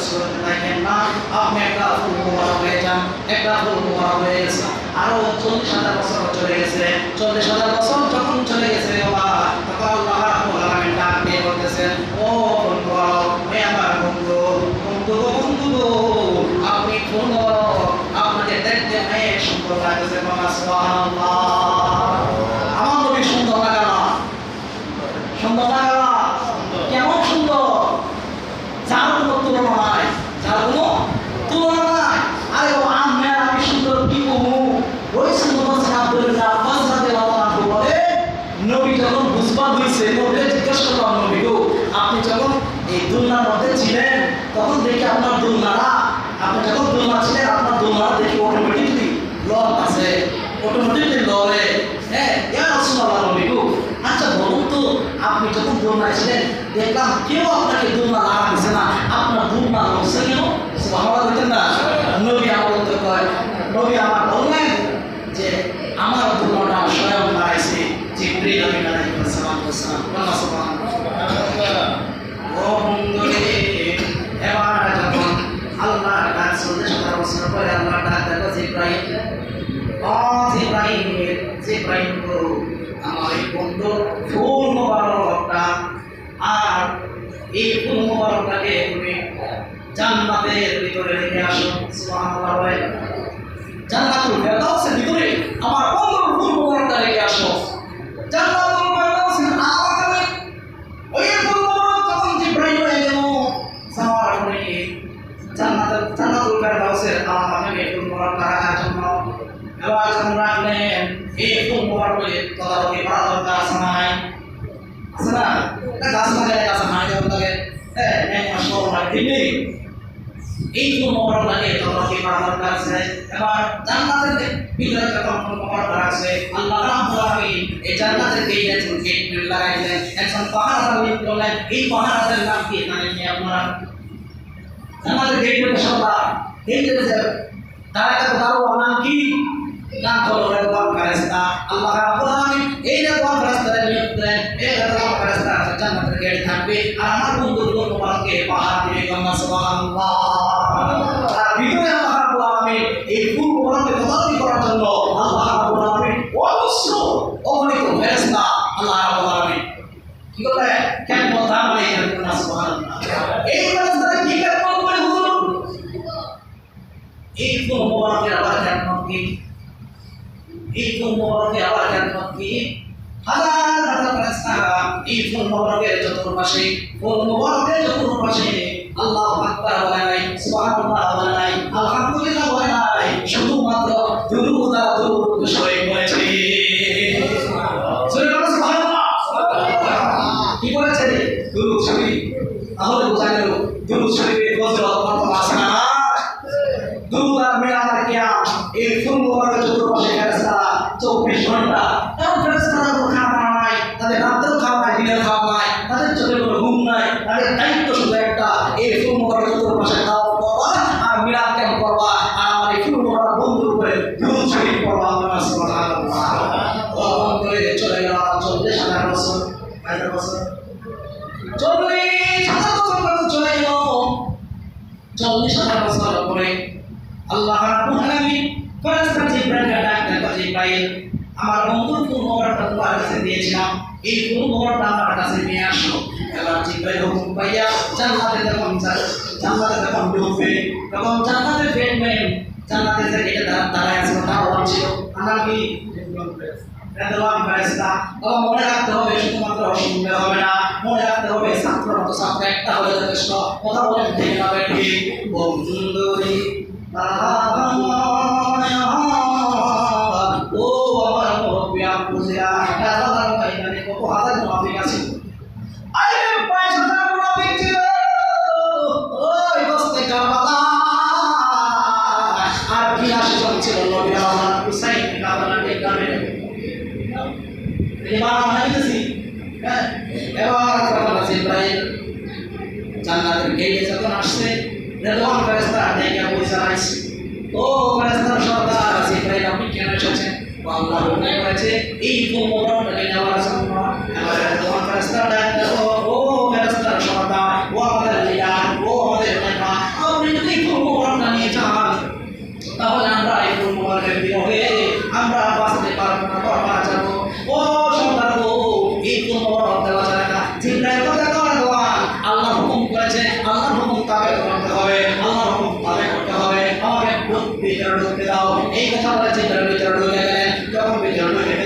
সুরতে থাকেন না, আপনি একটা ফুল মোবারক হয়ে যান, একটা ফুল মোবারক হয়ে গেছে। আরো 40,000 বছর চলে গেছে। 40,000 বছর যখন চলে গেছে বাবা, তখন আল্লাহ রাব্বুল আলামিন ডাক দিয়ে বলতেছেন, ও বন্ধু, হে আমার বন্ধু, বন্ধু গো, বন্ধু গো, আপনি ফুল মোবারক, আপনাকে দেখতে অনেক সুন্দর লাগতেছে। বাবা সুবহানাল্লাহ, আমার নবী সুন্দর লাগে না? সুন্দর লাগে না? কেমন সুন্দর, যার কোনো তুলনা নাই, যার কোনো তুলনা নাই। আরে ও আমি সুন্দর কি কমু? ওই সুন্দর আব্দুল্লাহ আব্বাস রাদিয়াল্লাহু আনহু বলে, নবী যখন বুঝবা হইছে, নবী জিজ্ঞাসা করলাম, নবী গো, আপনি যখন এই দুনিয়ার মধ্যে ছিলেন তখন দেখি আপনার দুনিয়ারা, আপনি যখন দুনিয়া ছিলেন আপনার দুনিয়ারা দেখি অটোমেটিকলি লড় আছে, অটোমেটিকলি লড়ে। হ্যাঁ, ইয়া রাসূলুল্লাহ, নবী গো, আচ্ছা বলুন তো, আপনি যখন দুনিয়ায় ছিলেন দেখলাম কেউ আপনাকে দুনিয়া লাগা দিছে না, আপনার দুনিয়া লড়ছে কেন? সুবহানাল্লাহ বলতেন না? নবী আমার উত্তর কয়, নবী আমার বললেন যে আমার দুনিয়াটা স্বয়ং বানাইছে জিবরিল আমিন আলাইহিস সালাম। সুবহানাল্লাহ। ও বন্ধুরে, এবার যখন আল্লাহ ডাক 40,000 বছর পরে আল্লাহ ডাক দেখো জিবরাইল, ও জিবরাইল, জিবরাইল গো, আমার এই বন্ধু ফুল মোবারকটা, আর এই ফুল মোবারকটাকে তুমি জান্নাতের ভিতরে রেখে আসো। সুবহানাল্লাহ। জান্নাতুল ফেরদাউসের ভিতরে আমার বন্ধুর ফুল মোবারকটা রেখে আসো। জান্নাতুল ফেরদাউসের আওয়াজে ওই ফুল মোবারক যখন জিবরাইল হয়ে গেল যাওয়ার পরে জান্নাতুল ফেরদাউসের আওয়াজে ফুল মোবারকটা রাখার জন্য এবার যখন রাখলেন, এই ফুল মোবারকের তদারকি করা দরকার আছে না? আছে না? গাছ লাগালে গাছ হাঁড়ি দেওয়া লাগে, হ্যাঁ, এই ফুল মোবারকটাকে তদারকি করা দরকার আছে। এবার জান্নাতের ভিতরে যখন ফুল মোবারক আছে, আল্লাহ রাব্বুল আলামিন এই জান্নাতের গেট লাগাই দিলেন, একজন পাহারাদার নিয়োগ করলেন। এই পাহারাদারের নাম কি জানেন আপনারা? জান্নাতের গেটের সর্দার, গেটের তারা দারোয়ান নাম কি? নাম হলো রেদওয়ান ফেরেশতা। আল্লাহ রাব্বুল আলামিন এই রেদওয়ান ফেরেশতাকে নিয়োগ দিলেন, এই রেদওয়ান ফেরেশতা জান্নাতের গেটে থাকবে আর আমার বন্ধুর মোবারককে পাহারা দিবে। সুবহানাল্লাহ। আর ভিতরে আল্লাহ রাব্বুল আলামিন এই ফুল মোবারককে তদারকি করার জন্য আল্লাহ রাব্বুল আলামিন অজস্র অগণিত ফেরেশতা আল্লাহ রাব্বুল আলামিন কি করে কেমন দাম নেই। সুবহানাল্লাহ। এই ফেরেশতারা কি কাজ করে হুজুর? এই ফুল মোবারকের আবার কেমন কি, এই ফুল মোবারকের আবার কেমন কি, হাজার হাজার ফেরেশতা এই ফুল মোবারকের চতুর্পাশে, ফুল মোবারকের চতুর্পাশে আল্লাহু আকবার বলে নাই, সুবহানাল্লাহ বলে নাই, আলহামদুলিল্লাহ বলে নাই, শুধুমাত্র দুরূদ আর দুরূদ শরীফ বলেছে। সুবহানাল্লাহ। কি বলেছে? দুরূদ শরীফ। তাহলে বোঝা গেল দুরূদ শরীফের ফজিলত কত আছে না? দুরূদ আর মিলাদ আর কিয়াম, এই ফুল মোবারকের চতুর্পাশে ফেরেশতারা 24 ঘন্টা, কারণ ফেরেশতারা কোনো খাওয়া নাই, তাদের রাতেও খাওয়া নাই, দিনের খাওয়া নাই, তাদের চোখে কোনো ঘুম নাই, তাদের দায়িত্ব শুধু একটা, এই ফুল মোবারকের চতুর্পাশে খাওয়া করবা আর মিলাদ কেন করবা, আর আমার এই ফুল মোবারক বন্ধুর উপরে দুরূদ শরীফ পড়বা। সুবহানাল্লাহ। ও বন্ধু, চলে গেল 40,000 বছর, কত বছর? 40,000 বছর চলে গেল। 40,000 বছর পরে আল্লাহ রাব্বুল আলামিন ফেরেশতা জিবরাইলকে ডাক দেন, জিবরাইল, আমার বন্ধুর ফুল মোবারকটা তোমার কাছে দিয়েছিলাম, এই ফুল মোবারকটা আমার কাছে নিয়ে আসো। এবার জিবরাইল হুকুম পাইয়া জান্নাতে যখন ঢুকবে, তখন জান্নাতে ফেরবেন, জান্নাতে যে গেটে দাঁড়ায় আছে দারোয়ান ছিল, আমার কি রেদওয়ান ফেরেশতা। তবে মনে রাখতে হবে শুধুমাত্র শুনলে হবে না, মনে রাখতে হবে ছাত্র মতো ছাত্র একটা হলে যথেষ্ট। কথা বলেন ঠিক না ঠিক? বন্ধুরে ও আমার মুরব্বি আপুরা, হাজার ভাইজানে কত হাজার মুনাফিক আছে, আরে 5,000 মুনাফিক ছিল ওই বস্তে কারবালা। আর কি আসল ছিল নবী আমার হুসাইন কারবালাতে কামে এবার আমরা দেখি। এবার কথা জিবরাইল জান্নাতের গেটে যখন আসছে, রেদওয়ান ফেরেশতা দেখে বুঝা আইছে, ও ফেরেশতার সর্দার জিবরাইল, আপনি কেন এসেছেন? আল্লাহ হুকুম করেছে এই ফুল মোবারকটাকে নেওয়ার জন্য। এবার রেদওয়ান ফেরেশতা ডাকলো, ও ফেরেশতার সর্দার, ও আমাদের লিডার, ও আমাদের নেতা, এই কথা বলে চিন্তার ভিতরে ঢুকে গেলেন। যখন ভিতরে ঢুকে